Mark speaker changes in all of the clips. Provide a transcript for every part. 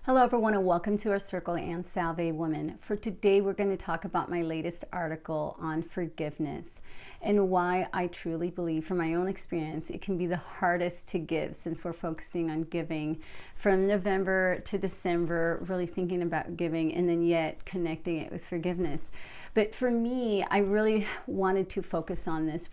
Speaker 1: Hello everyone, and welcome to our Circle and Salve Women. For today, we're going to talk about my latest article on forgiveness and why I truly believe, from my own experience, it can be the hardest to give, since we're focusing on giving from November to December, really thinking about giving and then yet connecting it with forgiveness. But for me, I really wanted to focus on this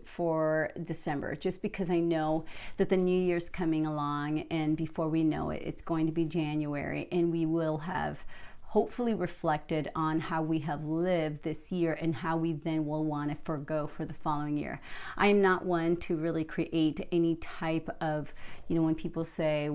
Speaker 1: for December, just because I know that the new year's coming along, and before we know it, it's going to be January, and we will have hopefully reflected on how we have lived this year and how we then will want to forgo for the following year. I am not one to really create any type of, when people say,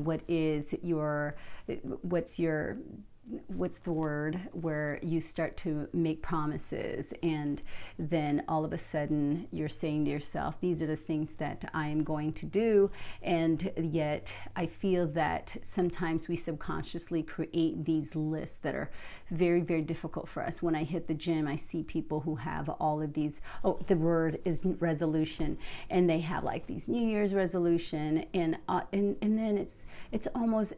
Speaker 1: what's the word where you start to make promises and then all of a sudden you're saying to yourself, these are the things that I am going to do, and yet I feel that sometimes we subconsciously create these lists that are very, very difficult for us. When I hit the gym, I see people who have all of these, the word is resolution, and they have like these New Year's resolution, and then it's almost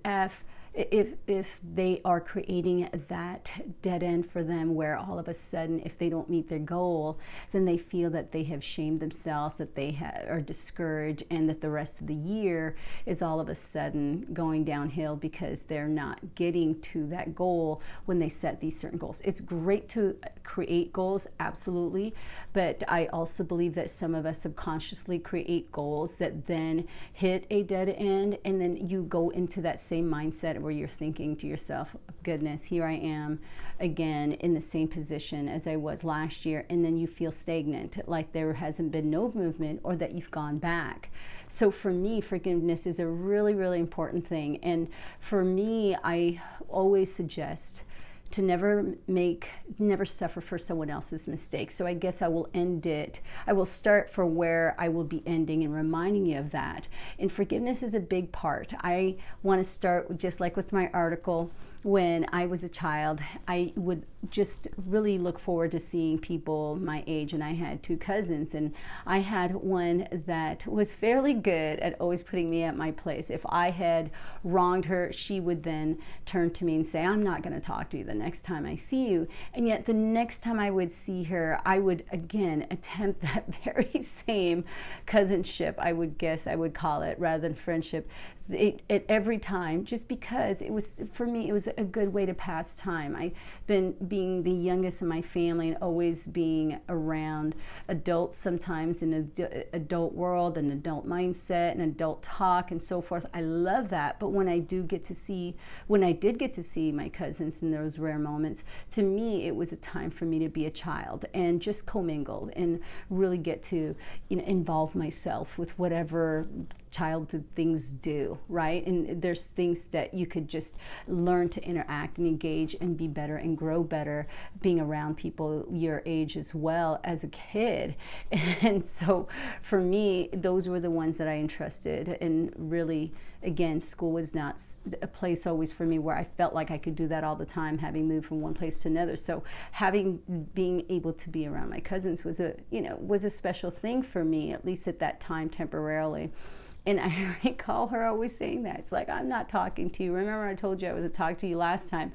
Speaker 1: if they are creating that dead end for them, where all of a sudden, if they don't meet their goal, then they feel that they have shamed themselves, that they are discouraged, and that the rest of the year is all of a sudden going downhill because they're not getting to that goal when they set these certain goals. It's great to create goals, absolutely, but I also believe that some of us subconsciously create goals that then hit a dead end, and then you go into that same mindset where you're thinking to yourself, goodness, here I am again in the same position as I was last year, and then you feel stagnant, like there hasn't been no movement, or that you've gone back. So for me, forgiveness is a really, really important thing. And for me, I always suggest to never suffer for someone else's mistakes. So I guess I will start for where I will be ending and reminding you of that. And forgiveness is a big part. I want to start just like with my article. When I was a child, I would just really look forward to seeing people my age, and I had two cousins, and I had one that was fairly good at always putting me at my place. If I had wronged her, she would then turn to me and say, I'm not going to talk to you the next time I see you. And yet the next time I would see her, I would again attempt that very same cousinship, I would call it, rather than friendship, at every time, just because it was, for me, it was a good way to pass time. I've been being the youngest in my family and always being around adults, sometimes in an adult world, an adult mindset, and adult talk and so forth. I love that. But when I did get to see my cousins in those rare moments, to me, it was a time for me to be a child and just commingle and really get to, involve myself with whatever childhood things do, right? And there's things that you could just learn to interact and engage and be better and grow better being around people your age as well as a kid. And so for me, those were the ones that I entrusted. And really, again, school was not a place always for me where I felt like I could do that all the time, having moved from one place to another. So being able to be around my cousins was a special thing for me, at least at that time, temporarily. And I recall her always saying that. It's like, I'm not talking to you. Remember I told you I was to talk to you last time.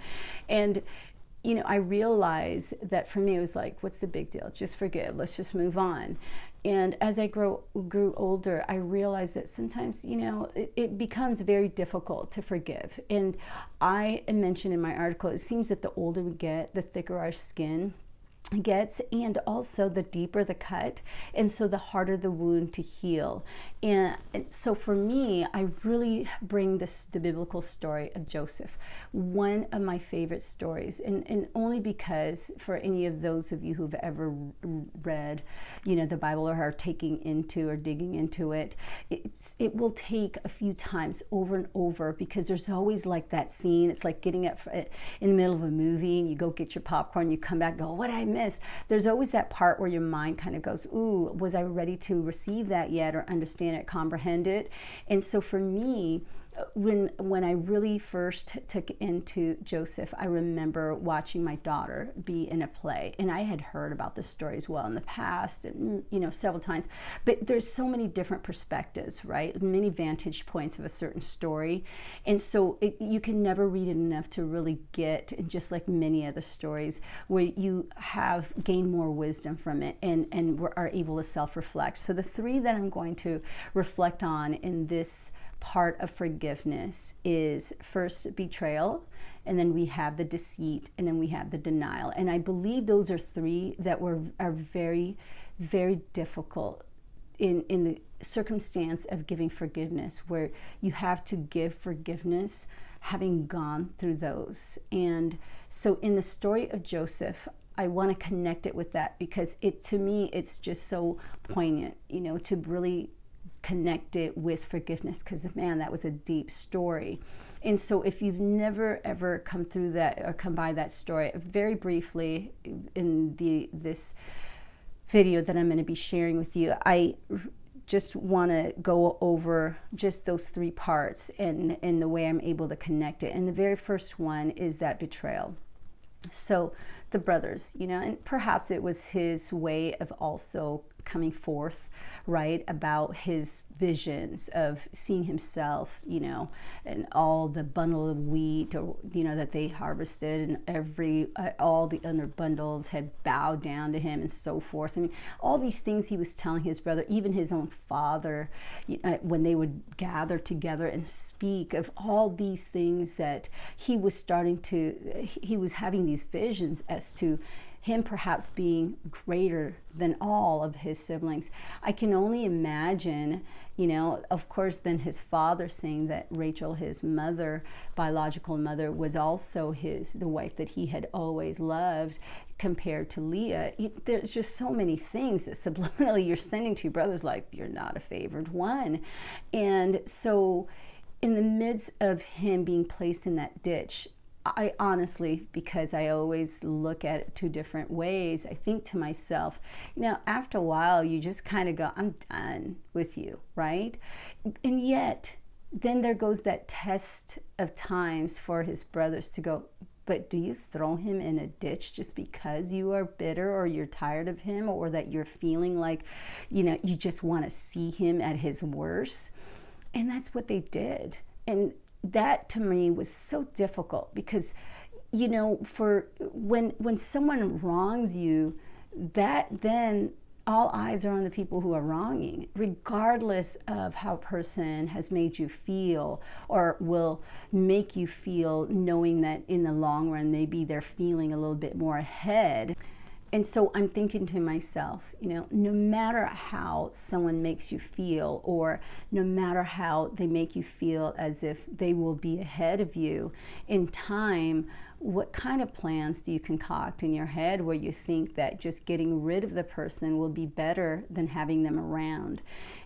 Speaker 1: And, I realized that for me, it was like, what's the big deal? Just forgive. Let's just move on. And as I grew older, I realized that sometimes, it becomes very difficult to forgive. And I mentioned in my article, it seems that the older we get, the thicker our skin gets, and also the deeper the cut, and so the harder the wound to heal. And so for me, I really bring the biblical story of Joseph, one of my favorite stories, and only because for any of those of you who've ever read the Bible, or are taking into or digging into it, it will take a few times over and over, because there's always like that scene. It's like getting up in the middle of a movie, and you go get your popcorn, you come back, go, what did I miss? There's always that part where your mind kind of goes, ooh, was I ready to receive that yet, or understand it, comprehend it? And so for me, when I really first took into Joseph, I remember watching my daughter be in a play, and I had heard about this story as well in the past, and several times. But there's so many different perspectives, right? Many vantage points of a certain story, and so you can never read it enough to really get, just like many other stories, where you have gained more wisdom from it and are able to self-reflect. So the three that I'm going to reflect on in this part of forgiveness is first betrayal, and then we have the deceit, and then we have the denial. And I believe those are three that are very, very difficult in the circumstance of giving forgiveness, where you have to give forgiveness having gone through those. And so in the story of Joseph, I want to connect it with that, because to me it's just so poignant, to really connect it with forgiveness, because man, that was a deep story. And so if you've never ever come through that or come by that story, very briefly in this video that I'm going to be sharing with you, I just want to go over just those three parts and the way I'm able to connect it. And the very first one is that betrayal. So the brothers, and perhaps it was his way of also coming forth, right, about his visions of seeing himself, and all the bundle of wheat, or, that they harvested, and all the other bundles had bowed down to him, and so forth. I mean, all these things he was telling his brother, even his own father, when they would gather together and speak of all these things that he was having these visions as to him perhaps being greater than all of his siblings. I can only imagine, of course, then his father saying that Rachel, his mother, biological mother, was also the wife that he had always loved, compared to Leah. There's just so many things that subliminally you're sending to your brothers, like, you're not a favored one. And so in the midst of him being placed in that ditch, I honestly, because I always look at it two different ways, I think to myself, after a while, you just kind of go, I'm done with you, right? And yet, then there goes that test of times for his brothers to go, but do you throw him in a ditch just because you are bitter, or you're tired of him, or that you're feeling like, you just want to see him at his worst? And that's what they did. And that to me was so difficult, because for when someone wrongs you, that then all eyes are on the people who are wronging, regardless of how a person has made you feel or will make you feel, knowing that in the long run maybe they're feeling a little bit more ahead. And so I'm thinking to myself, no matter how someone makes you feel, or no matter how they make you feel as if they will be ahead of you in time, what kind of plans do you concoct in your head where you think that just getting rid of the person will be better than having them around?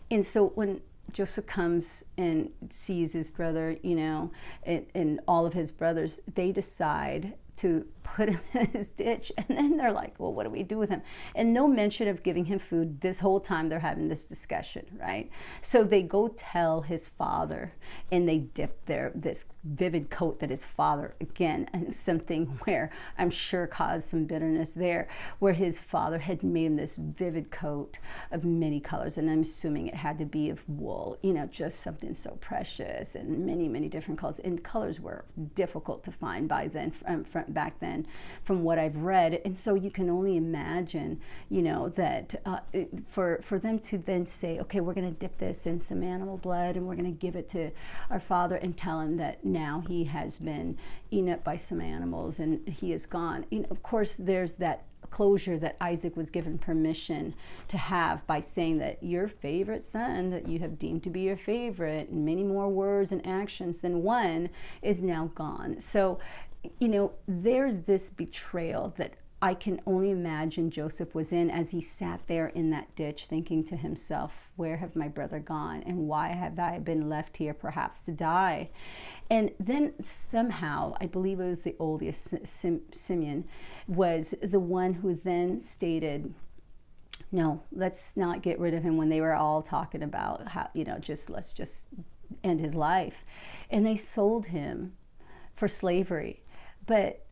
Speaker 1: And so when Joseph comes and sees his brother, and all of his brothers, they decide to put him in his ditch, and then they're like, well, what do we do with him? And no mention of giving him food. This whole time they're having this discussion, right? So they go tell his father, and they dip this vivid coat that his father, again, and something where I'm sure caused some bitterness there, where his father had made him this vivid coat of many colors, and I'm assuming it had to be of wool, just something so precious, and many, many different colors. And colors were difficult to find back then, from what I've read. And so you can only imagine, that for them to then say, okay, we're going to dip this in some animal blood, and we're going to give it to our father and tell him that now he has been eaten up by some animals and he is gone. Of course, there's that closure that Isaac was given permission to have by saying that your favorite son that you have deemed to be your favorite, and many more words and actions than one, is now gone. So there's this betrayal that I can only imagine Joseph was in as he sat there in that ditch, thinking to himself, where have my brother gone, and why have I been left here perhaps to die? And then somehow, I believe it was the oldest, Simeon, was the one who then stated, no, let's not get rid of him, when they were all talking about how, let's just end his life. And they sold him for slavery. But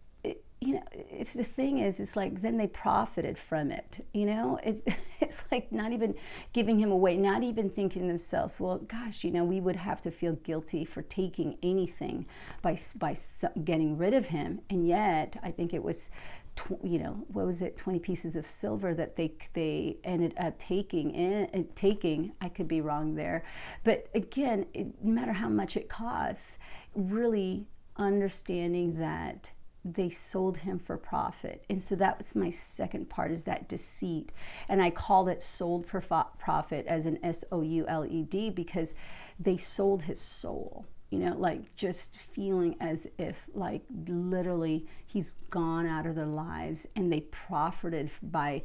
Speaker 1: it's the thing is, it's like then they profited from it. It's like not even giving him away, not even thinking to themselves, well, gosh, we would have to feel guilty for taking anything by getting rid of him. And yet, I think it was, what was it, 20 pieces of silver that they ended up taking. I could be wrong there, but again, no matter how much it costs, really understanding that they sold him for profit. And so that was my second part, is that deceit. And I called it sold for profit, as in SOULED, because they sold his soul, like just feeling as if like literally he's gone out of their lives, and they profited by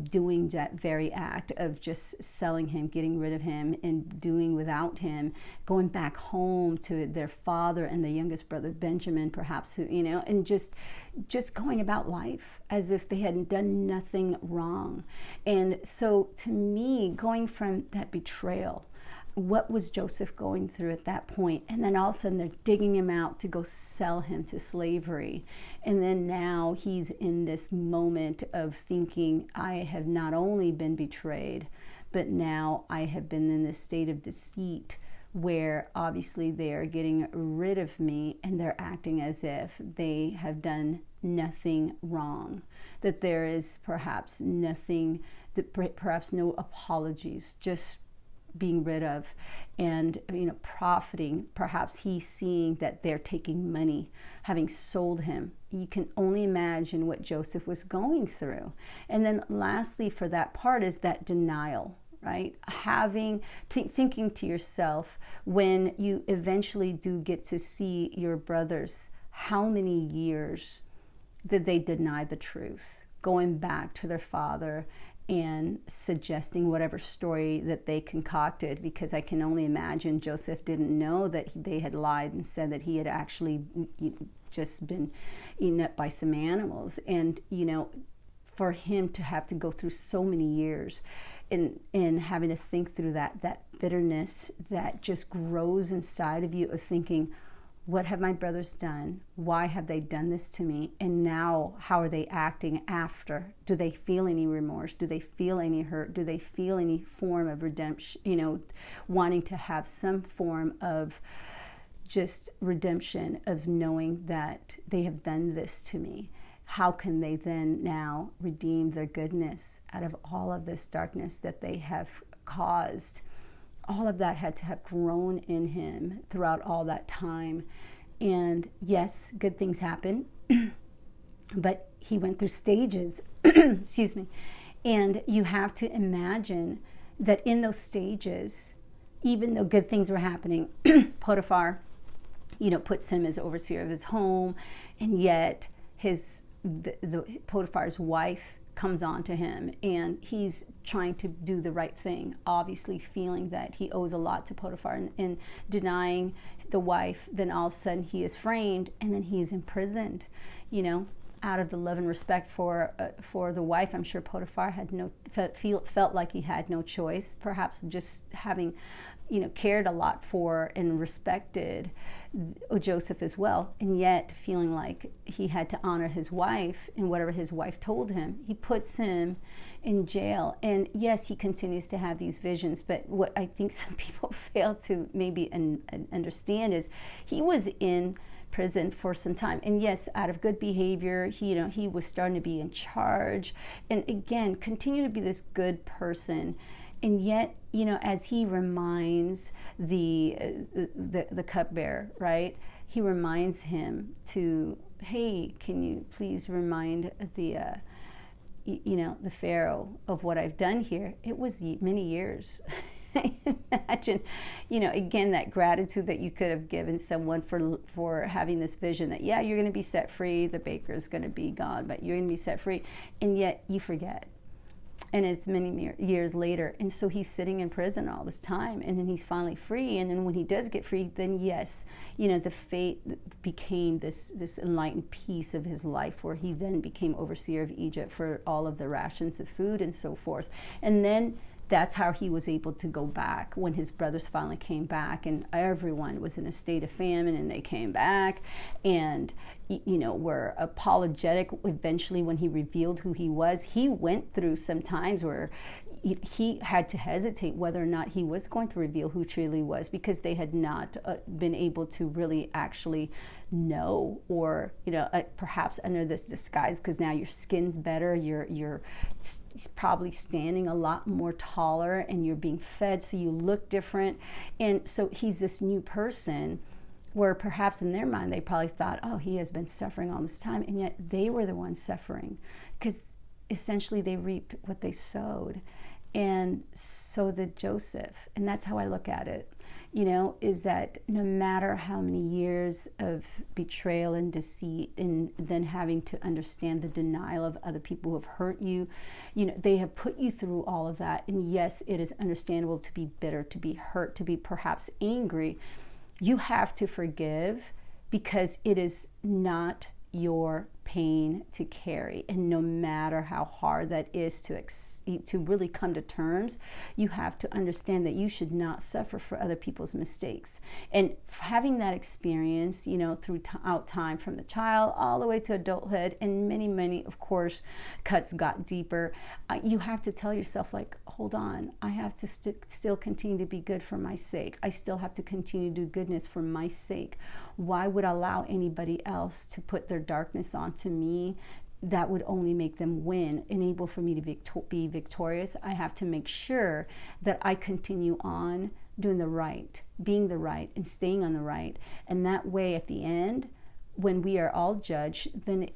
Speaker 1: doing that very act of just selling him, getting rid of him, and doing without him, going back home to their father and the youngest brother Benjamin, perhaps, who and just going about life as if they hadn't done nothing wrong. And so to me, going from that betrayal, what was Joseph going through at that point? And then all of a sudden they're digging him out to go sell him to slavery. And then now he's in this moment of thinking, I have not only been betrayed, but now I have been in this state of deceit where obviously they are getting rid of me, and they're acting as if they have done nothing wrong, that there is perhaps nothing, perhaps no apologies, just being rid of, and profiting. Perhaps he's seeing that they're taking money, having sold him. You can only imagine what Joseph was going through. And then lastly, for that part, is that denial, right? Thinking to yourself, when you eventually do get to see your brothers, how many years did they deny the truth, going back to their father and suggesting whatever story that they concocted? Because I can only imagine Joseph didn't know that they had lied and said that he had actually just been eaten up by some animals. And for him to have to go through so many years and having to think through that bitterness that just grows inside of you, of thinking, what have my brothers done? Why have they done this to me? And now how are they acting after? Do they feel any remorse? Do they feel any hurt? Do they feel any form of redemption, wanting to have some form of just redemption, of knowing that they have done this to me? How can they then now redeem their goodness out of all of this darkness that they have caused? All of that had to have grown in him throughout all that time. And yes, good things happen, but he went through stages, excuse me. And you have to imagine that in those stages, even though good things were happening, Potiphar, puts him as overseer of his home, and yet Potiphar's wife comes on to him, and he's trying to do the right thing, obviously feeling that he owes a lot to Potiphar, and denying the wife. Then all of a sudden he is framed, and then he is imprisoned, out of the love and respect for the wife. I'm sure Potiphar had felt like he had no choice, perhaps just having cared a lot for and respected Joseph as well, and yet feeling like he had to honor his wife and whatever his wife told him. He puts him in jail, and yes, he continues to have these visions, but what I think some people fail to maybe understand is he was in prison for some time, and yes, out of good behavior, he was starting to be in charge, and again, continue to be this good person. And yet, as he reminds the cupbearer, right? He reminds him to, hey, can you please remind the Pharaoh of what I've done here? It was many years. Imagine, again, that gratitude that you could have given someone for having this vision that, yeah, you're going to be set free. The baker is going to be gone, but you're going to be set free. And yet you forget. And it's many years later. And so he's sitting in prison all this time, and then he's finally free. And then when he does get free, then yes, the fate became this enlightened piece of his life, where he then became overseer of Egypt for all of the rations of food and so forth. And then That's how he was able to go back when his brothers finally came back, and everyone was in a state of famine, and they came back and were apologetic. Eventually, when he revealed who he was, he went through some times where he had to hesitate whether or not he was going to reveal who truly was, because they had not been able to really actually know, or perhaps under this disguise, because now your skin's better, you're probably standing a lot more taller, and you're being fed, so you look different. And so he's this new person, where perhaps in their mind they probably thought, oh, he has been suffering all this time, and yet they were the ones suffering, because essentially they reaped what they sowed. And so did Joseph. And that's how I look at it, is that no matter how many years of betrayal and deceit, and then having to understand the denial of other people who have hurt you, they have put you through all of that. And yes, it is understandable to be bitter, to be hurt, to be perhaps angry. You have to forgive, because it is not your pain to carry. And no matter how hard that is to really come to terms, you have to understand that you should not suffer for other people's mistakes. And having that experience, throughout time, from the child all the way to adulthood, and many, of course, cuts got deeper, you have to tell yourself, like, hold on, I have to still continue to be good for my sake. I still have to continue to do goodness for my sake. Why would I allow anybody else to put their darkness onto me? That would only make them win. Enable for me to be victorious, I have to make sure that I continue on doing the right, being the right, and staying on the right. And that way, at the end, when we are all judged, then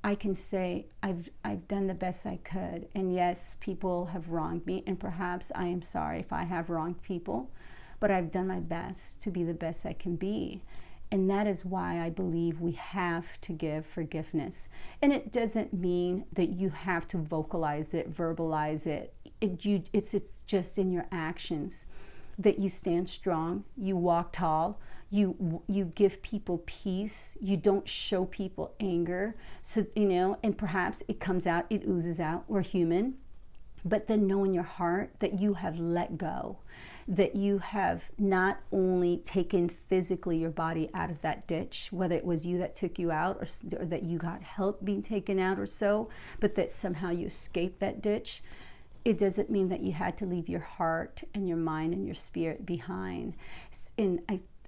Speaker 1: I can say, I've done the best I could. And yes, people have wronged me, and perhaps I am sorry if I have wronged people, but I've done my best to be the best I can be. And that is why I believe we have to give forgiveness. And it doesn't mean that you have to vocalize it, verbalize it. It's just in your actions, that you stand strong, you walk tall, you give people peace, you don't show people anger. So, and perhaps it comes out, it oozes out, we're human. But then know in your heart that you have let go, that you have not only taken physically your body out of that ditch, whether it was you that took you out, or that you got help being taken out or so, but that somehow you escaped that ditch. It doesn't mean that you had to leave your heart and your mind and your spirit behind. And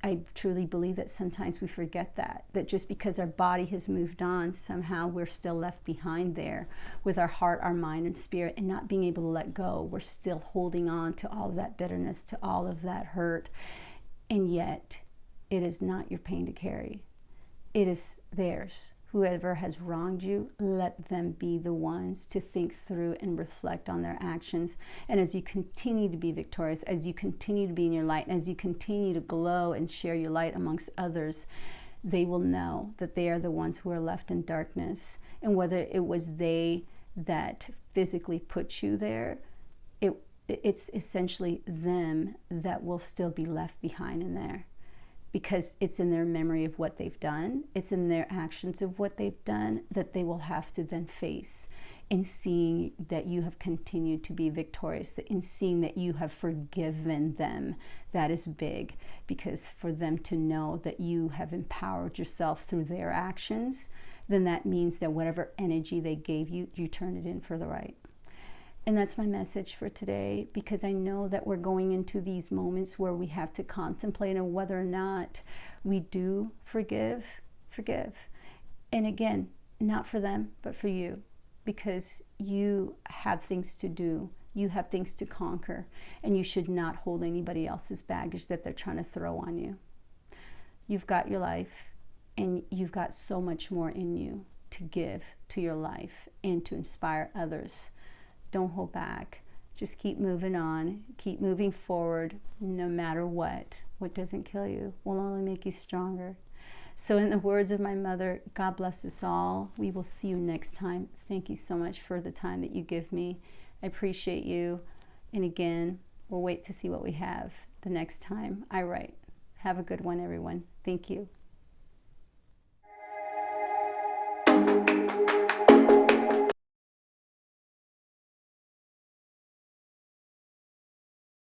Speaker 1: I truly believe that sometimes we forget that just because our body has moved on, somehow we're still left behind there with our heart, our mind, and spirit, and not being able to let go. We're still holding on to all of that bitterness, to all of that hurt. And yet, it is not your pain to carry. It is theirs. Whoever has wronged you, let them be the ones to think through and reflect on their actions. And as you continue to be victorious, as you continue to be in your light, and as you continue to glow and share your light amongst others, they will know that they are the ones who are left in darkness. And whether it was they that physically put you there, it's essentially them that will still be left behind in there. Because it's in their memory of what they've done, it's in their actions of what they've done, that they will have to then face. In seeing that you have continued to be victorious, in seeing that you have forgiven them, that is big. Because for them to know that you have empowered yourself through their actions, then that means that whatever energy they gave you, you turned it in for the right. And that's my message for today, because I know that we're going into these moments where we have to contemplate on whether or not we do forgive. And again, not for them, but for you, because you have things to do. You have things to conquer, and you should not hold anybody else's baggage that they're trying to throw on you. You've got your life, and you've got so much more in you to give to your life and to inspire others. Don't hold back. Just keep moving on. Keep moving forward, no matter what. What doesn't kill you will only make you stronger. So in the words of my mother, God bless us all. We will see you next time. Thank you so much for the time that you give me. I appreciate you. And again, we'll wait to see what we have the next time I write. Have a good one, everyone. Thank you.